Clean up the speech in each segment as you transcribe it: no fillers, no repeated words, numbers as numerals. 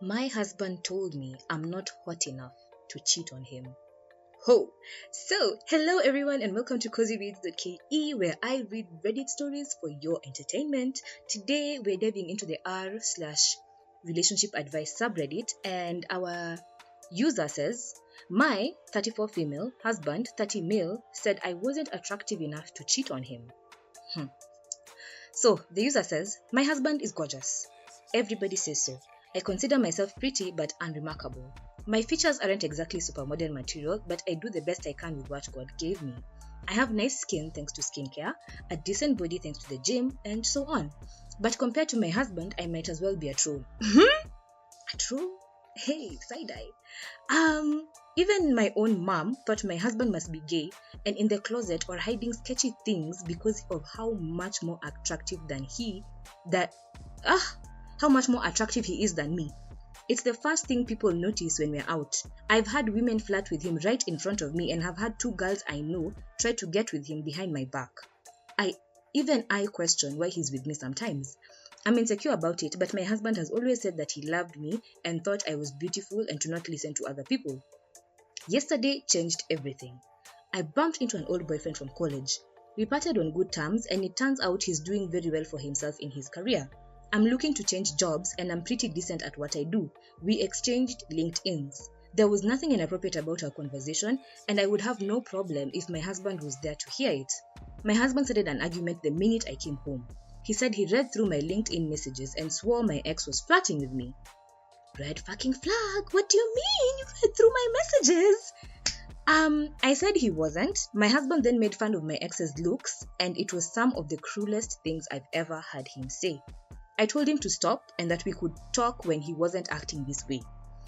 My husband told me I'm not hot enough to cheat on him. Ho! So, hello everyone and welcome to CozyReads.ke where I read Reddit stories for your entertainment. Today we're diving into the r/relationship advice subreddit and our user says, my 34 female husband, 30 male, said I wasn't attractive enough to cheat on him. So, the user says, my husband is gorgeous. Everybody says so. I consider myself pretty but unremarkable. My features aren't exactly supermodel material, but I do the best I can with what God gave me. I have nice skin thanks to skincare, a decent body thanks to the gym, and so on. But compared to my husband, I might as well be a troll. A troll? Hey, side-eye. Even my own mom thought my husband must be gay and in the closet or hiding sketchy things because of how much more attractive he is than me. It's the first thing people notice when we're out. I've had women flirt with him right in front of me and have had 2 girls I know try to get with him behind my back. I question why he's with me sometimes. I'm insecure about it, but my husband has always said that he loved me and thought I was beautiful and to not listen to other people. Yesterday changed everything. I bumped into an old boyfriend from college. We parted on good terms and it turns out he's doing very well for himself in his career. I'm looking to change jobs and I'm pretty decent at what I do. We exchanged LinkedIns. There was nothing inappropriate about our conversation and I would have no problem if my husband was there to hear it. My husband started an argument the minute I came home. He said he read through my LinkedIn messages and swore my ex was flirting with me. Red fucking flag, what do you mean you read through my messages? I said he wasn't. My husband then made fun of my ex's looks and it was some of the cruelest things I've ever heard him say. I told him to stop and that we could talk when he wasn't acting this way.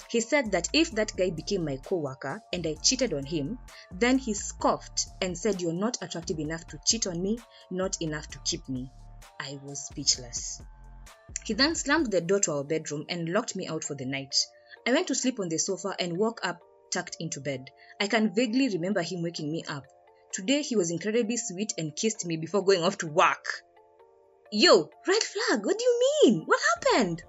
He said that if that guy became my co-worker and I cheated on him, then he scoffed and said you're not attractive enough to cheat on me, not enough to keep me. I was speechless. He then slammed the door to our bedroom and locked me out for the night. I went to sleep on the sofa and woke up tucked into bed. I can vaguely remember him waking me up. Today he was incredibly sweet and kissed me before going off to work. Yo, red flag, what do you mean? What happened?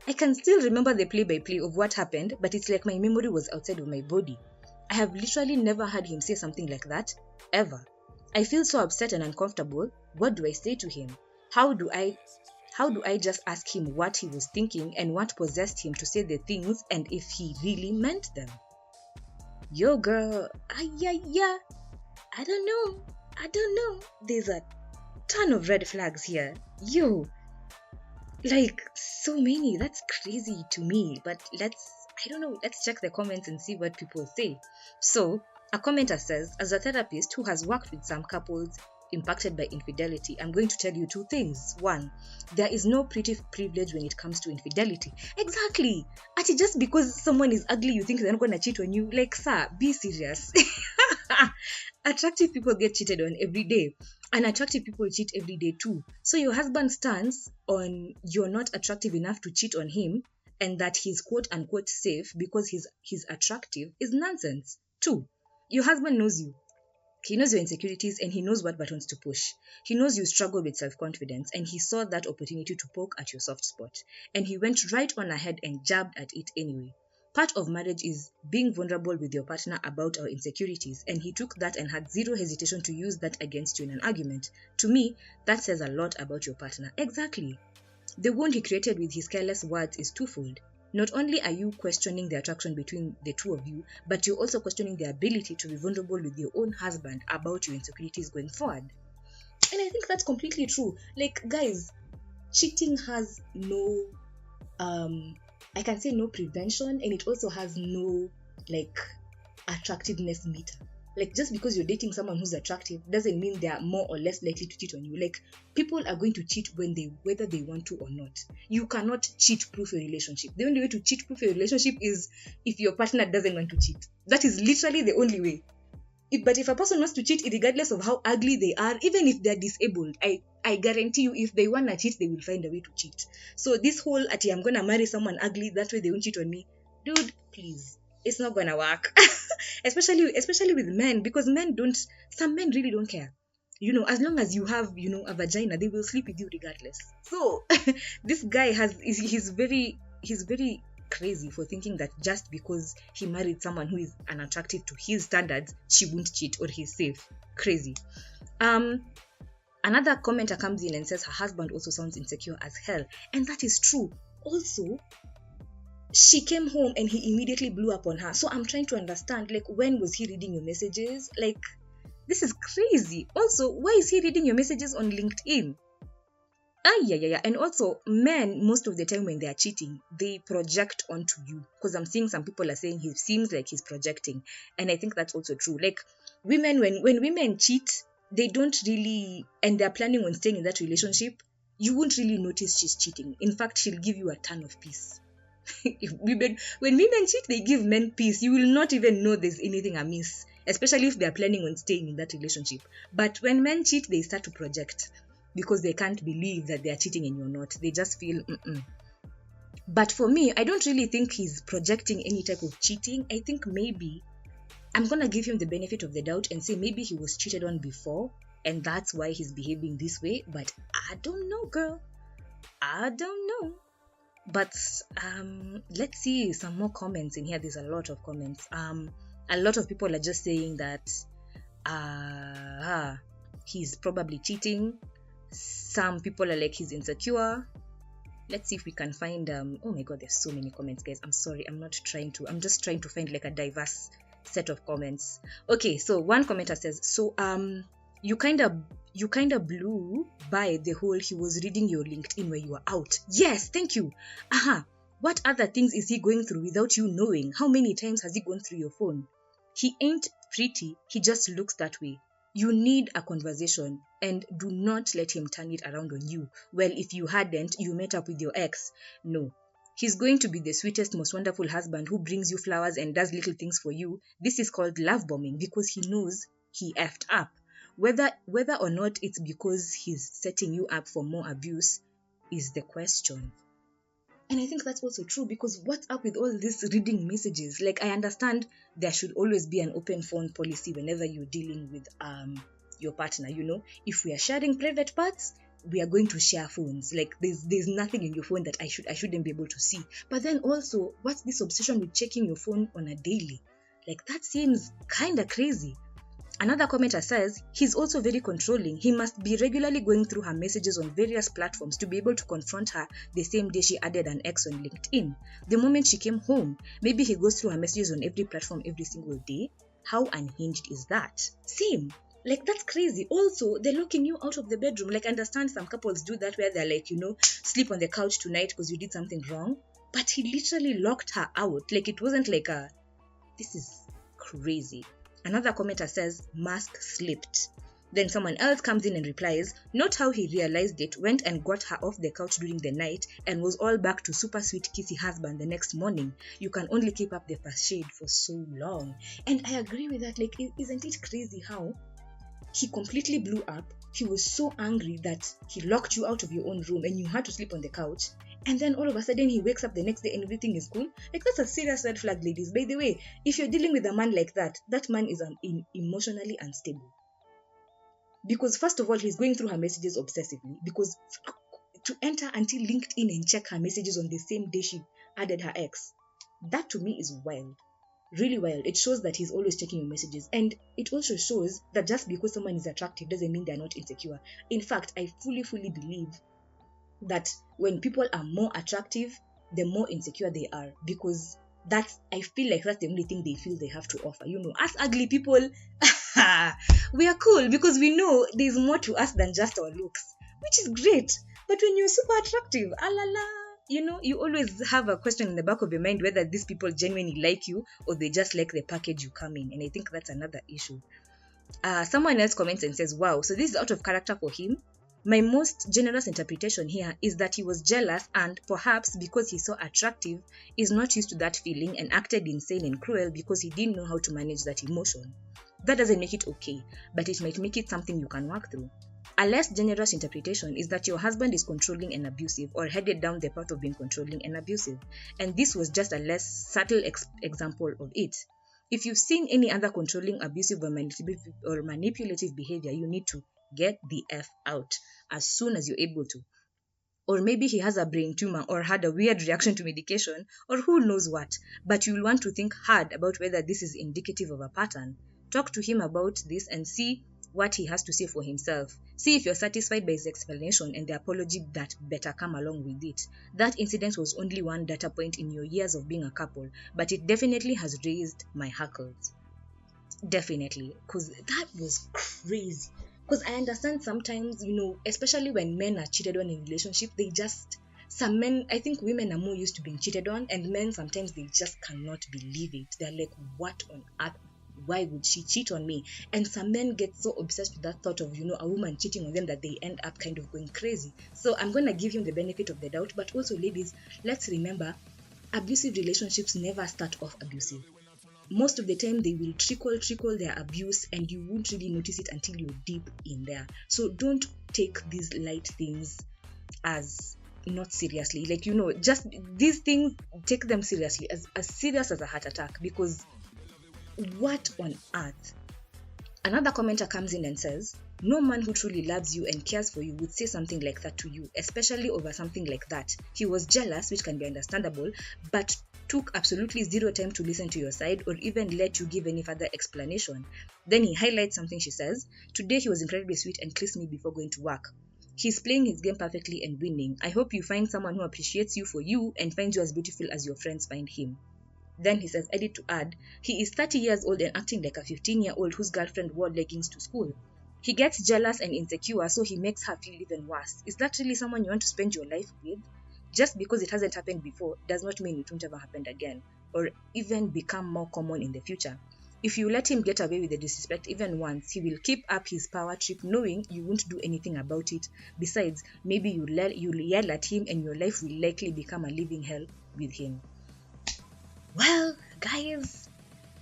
I can still remember the play-by-play of what happened, but it's like my memory was outside of my body. I have literally never heard him say something like that, ever. I feel so upset and uncomfortable. What do I say to him? How do I just ask him what he was thinking and what possessed him to say the things and if he really meant them? Yo, girl, I don't know. There's a ton of red flags here. Yo, like so many. That's crazy to me. But let's check the comments and see what people say. So, a commenter says, as a therapist who has worked with some couples impacted by infidelity, I'm going to tell you 2 things. 1, there is no pretty privilege when it comes to infidelity. Exactly. Actually, just because someone is ugly, you think they're not going to cheat on you? Like, sir, be serious. Attractive people get cheated on every day. Unattractive people cheat every day too. So your husband stands on you're not attractive enough to cheat on him and that he's quote unquote safe because he's attractive is nonsense. 2, your husband knows you. He knows your insecurities and he knows what buttons to push. He knows you struggle with self-confidence and he saw that opportunity to poke at your soft spot. And he went right on ahead and jabbed at it anyway. Part of marriage is being vulnerable with your partner about our insecurities, and he took that and had zero hesitation to use that against you in an argument. To me, that says a lot about your partner. Exactly. The wound he created with his careless words is twofold. Not only are you questioning the attraction between the two of you, but you're also questioning the ability to be vulnerable with your own husband about your insecurities going forward. And I think that's completely true. Like, guys, cheating has no I can say no prevention, and it also has no attractiveness meter. Like, just because you're dating someone who's attractive doesn't mean they are more or less likely to cheat on you. Like, people are going to cheat whether they want to or not. You cannot cheat-proof a relationship. The only way to cheat-proof a relationship is if your partner doesn't want to cheat. That is literally the only way. But if a person wants to cheat, regardless of how ugly they are, even if they're disabled, I guarantee you, if they want to cheat, they will find a way to cheat. So this whole, I'm going to marry someone ugly, that way they won't cheat on me. Dude, please. It's not going to work. especially with men, because some men really don't care. As long as you have, a vagina, they will sleep with you regardless. So, this guy he's very crazy for thinking that just because he married someone who is unattractive to his standards, she won't cheat or he's safe. Crazy. Another commenter comes in and says her husband also sounds insecure as hell. And that is true. Also, she came home and he immediately blew up on her. So I'm trying to understand, like, when was he reading your messages? Like, this is crazy. Also, why is he reading your messages on LinkedIn? Yeah. And also, men, most of the time when they are cheating, they project onto you. Because I'm seeing some people are saying he seems like he's projecting. And I think that's also true. Like, women, when women cheat, they don't really, and they're planning on staying in that relationship, you won't really notice she's cheating. In fact, she'll give you a ton of peace. When women cheat, they give men peace. You will not even know there's anything amiss, especially if they're planning on staying in that relationship. But when men cheat, they start to project because they can't believe that they're cheating and you're not. They just feel, But for me, I don't really think he's projecting any type of cheating. I think maybe I'm going to give him the benefit of the doubt and say maybe he was cheated on before and that's why he's behaving this way. But I don't know, girl. I don't know. But let's see some more comments in here. There's a lot of comments. A lot of people are just saying that he's probably cheating. Some people are like he's insecure. Let's see if we can find oh my god, there's so many comments, guys. I'm sorry, I'm just trying to find like a diverse set of comments. Okay, so one commenter says, so you kind of blew by the whole he was reading your LinkedIn when you were out. Yes, thank you. What other things is he going through without you knowing? How many times has he gone through your phone? He ain't pretty, he just looks that way. You need a conversation and do not let him turn it around on you. Well, if you hadn't, you met up with your ex. No. He's going to be the sweetest, most wonderful husband who brings you flowers and does little things for you. This is called love bombing because he knows he effed up. Whether or not it's because he's setting you up for more abuse is the question. And I think that's also true because what's up with all these reading messages? Like, I understand there should always be an open phone policy whenever you're dealing with your partner, you know. If we are sharing private parts, we are going to share phones. Like, there's nothing in your phone that I shouldn't be able to see. But then also, what's this obsession with checking your phone on a daily? Like, that seems kind of crazy. Another commenter says, he's also very controlling. He must be regularly going through her messages on various platforms to be able to confront her the same day she added an ex on LinkedIn. The moment she came home, maybe he goes through her messages on every platform every single day. How unhinged is that? Same. Like, that's crazy. Also, they're locking you out of the bedroom. Like, I understand some couples do that where they're like, sleep on the couch tonight because you did something wrong. But he literally locked her out. Like, it wasn't like this is crazy. Another commenter says, mask slipped. Then someone else comes in and replies, not how he realized it, went and got her off the couch during the night and was all back to super sweet kissy husband the next morning. You can only keep up the facade for so long. And I agree with that. Like, isn't it crazy how he completely blew up? He was so angry that he locked you out of your own room and you had to sleep on the couch. And then all of a sudden he wakes up the next day and everything is cool. Like, that's a serious red flag, ladies. By the way, if you're dealing with a man like that, that man is emotionally unstable. Because first of all, he's going through her messages obsessively. Because to enter until LinkedIn and check her messages on the same day she added her ex, that to me is wild. Really wild. It shows that he's always checking your messages. And it also shows that just because someone is attractive doesn't mean they're not insecure. In fact, I fully believe that when people are more attractive, the more insecure they are, because I feel like that's the only thing they feel they have to offer. Us ugly people, we are cool because we know there's more to us than just our looks, which is great. But when you're super attractive, you always have a question in the back of your mind whether these people genuinely like you or they just like the package you come in. And I think that's another issue. Someone else comments and says, wow, so this is out of character for him. My most generous interpretation here is that he was jealous and perhaps because he's so attractive, is not used to that feeling and acted insane and cruel because he didn't know how to manage that emotion. That doesn't make it okay, but it might make it something you can work through. A less generous interpretation is that your husband is controlling and abusive or headed down the path of being controlling and abusive, and this was just a less subtle example of it. If you've seen any other controlling, abusive or manipulative behavior, you need to get the F out as soon as you're able to. Or maybe he has a brain tumor or had a weird reaction to medication, or who knows what. But you'll want to think hard about whether this is indicative of a pattern. Talk to him about this and see what he has to say for himself. See if you're satisfied by his explanation and the apology that better come along with it. That incident was only one data point in your years of being a couple, but it definitely has raised my hackles. Definitely, because that was crazy. Because I understand sometimes, especially when men are cheated on in a relationship, some men, I think women are more used to being cheated on, and men sometimes they just cannot believe it. They're like, what on earth? Why would she cheat on me? And some men get so obsessed with that thought of, a woman cheating on them that they end up kind of going crazy. So I'm going to give him the benefit of the doubt. But also, ladies, let's remember, abusive relationships never start off abusive. Most of the time, they will trickle their abuse, and you won't really notice it until you're deep in there. So don't take these light things as not seriously. Just these things, take them seriously, as serious as a heart attack, because what on earth? Another commenter comes in and says, no man who truly loves you and cares for you would say something like that to you, especially over something like that. He was jealous, which can be understandable, but took absolutely zero time to listen to your side or even let you give any further explanation. Then he highlights something she says, today he was incredibly sweet and kissed me before going to work. He's playing his game perfectly and winning. I hope you find someone who appreciates you for you and finds you as beautiful as your friends find him. Then he says, edit to add, he is 30 years old and acting like a 15-year-old whose girlfriend wore leggings to school. He gets jealous and insecure, so he makes her feel even worse. Is that really someone you want to spend your life with? Just because it hasn't happened before does not mean it won't ever happen again, or even become more common in the future. If you let him get away with the disrespect even once, he will keep up his power trip knowing you won't do anything about it. Besides, maybe you'll yell at him and your life will likely become a living hell with him. Well, guys,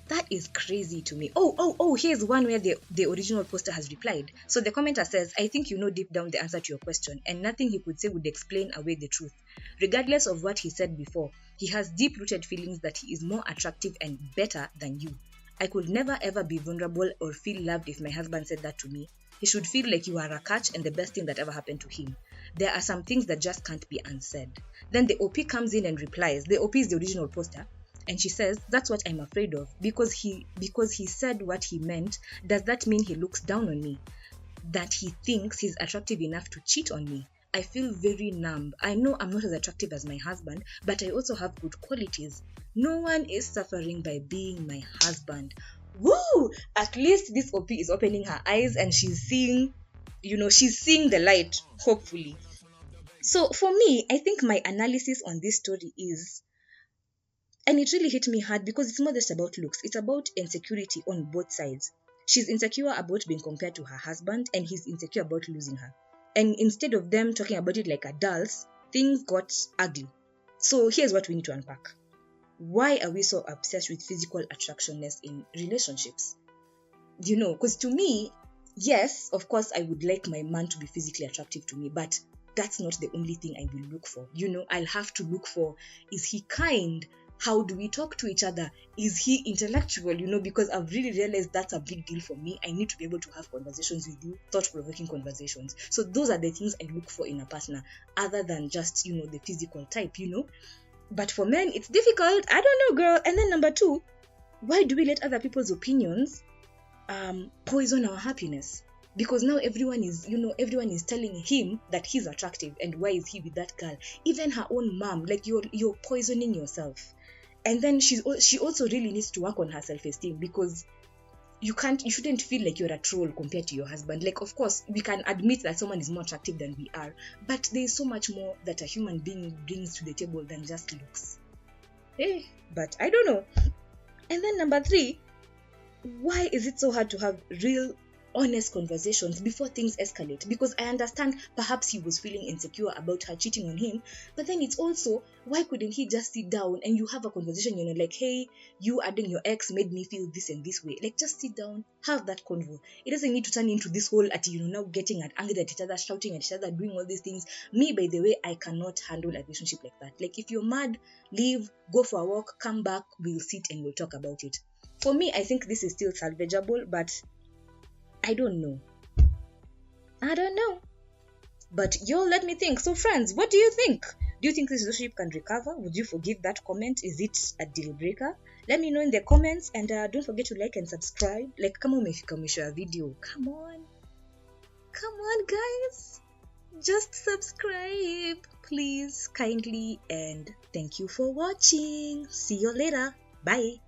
that is crazy to me. Oh, here's one where the original poster has replied. So the commenter says, I think you know deep down the answer to your question, and nothing he could say would explain away the truth. Regardless of what he said before, he has deep-rooted feelings that he is more attractive and better than you. I could never ever be vulnerable or feel loved if my husband said that to me. He should feel like you are a catch and the best thing that ever happened to him. There are some things that just can't be unsaid. Then the OP comes in and replies. The OP is the original poster. And she says, that's what I'm afraid of. Because he said what he meant, does that mean he looks down on me? That he thinks he's attractive enough to cheat on me? I feel very numb. I know I'm not as attractive as my husband, but I also have good qualities. No one is suffering by being my husband. Woo! At least this OP is opening her eyes and she's seeing the light, hopefully. So for me, I think my analysis on this story is, and it really hit me hard because it's not just about looks, it's about insecurity on both sides. She's insecure about being compared to her husband, and he's insecure about losing her. And instead of them talking about it like adults, things got ugly. So here's what we need to unpack. Why are we so obsessed with physical attractionness in relationships? Because to me, yes, of course, I would like my man to be physically attractive to me, but that's not the only thing I will look for. I'll have to look for, is he kind? How do we talk to each other? Is he intellectual? Because I've really realized that's a big deal for me. I need to be able to have conversations with you, thought-provoking conversations. So those are the things I look for in a partner, other than just, the physical type, But for men, it's difficult. I don't know, girl. And then number 2, why do we let other people's opinions poison our happiness? Because now everyone is telling him that he's attractive and why is he with that girl? Even her own mom, like you're poisoning yourself. And then she also really needs to work on her self-esteem, because you shouldn't feel like you're a troll compared to your husband. Like, of course, we can admit that someone is more attractive than we are, but there's so much more that a human being brings to the table than just looks. But I don't know. And then number 3, why is it so hard to have real, honest conversations before things escalate? Because I understand perhaps he was feeling insecure about her cheating on him, but then it's also, why couldn't he just sit down and you have a conversation, like, hey, you adding your ex made me feel this and this way. Like, just sit down, have that convo. It doesn't need to turn into this whole now getting angry at each other, shouting at each other, doing all these things. Me, by the way, I cannot handle a relationship like that. Like, if you're mad, leave, go for a walk, come back, we'll sit and we'll talk about it. For me, I think this is still salvageable, but I don't know. But yo, let me think. So, friends, what do you think? Do you think this relationship can recover? Would you forgive that comment? Is it a deal breaker? Let me know in the comments, and don't forget to like and subscribe. Like, kama umefika mwisho ya video, come on, guys, just subscribe, please, kindly, and thank you for watching. See you later. Bye.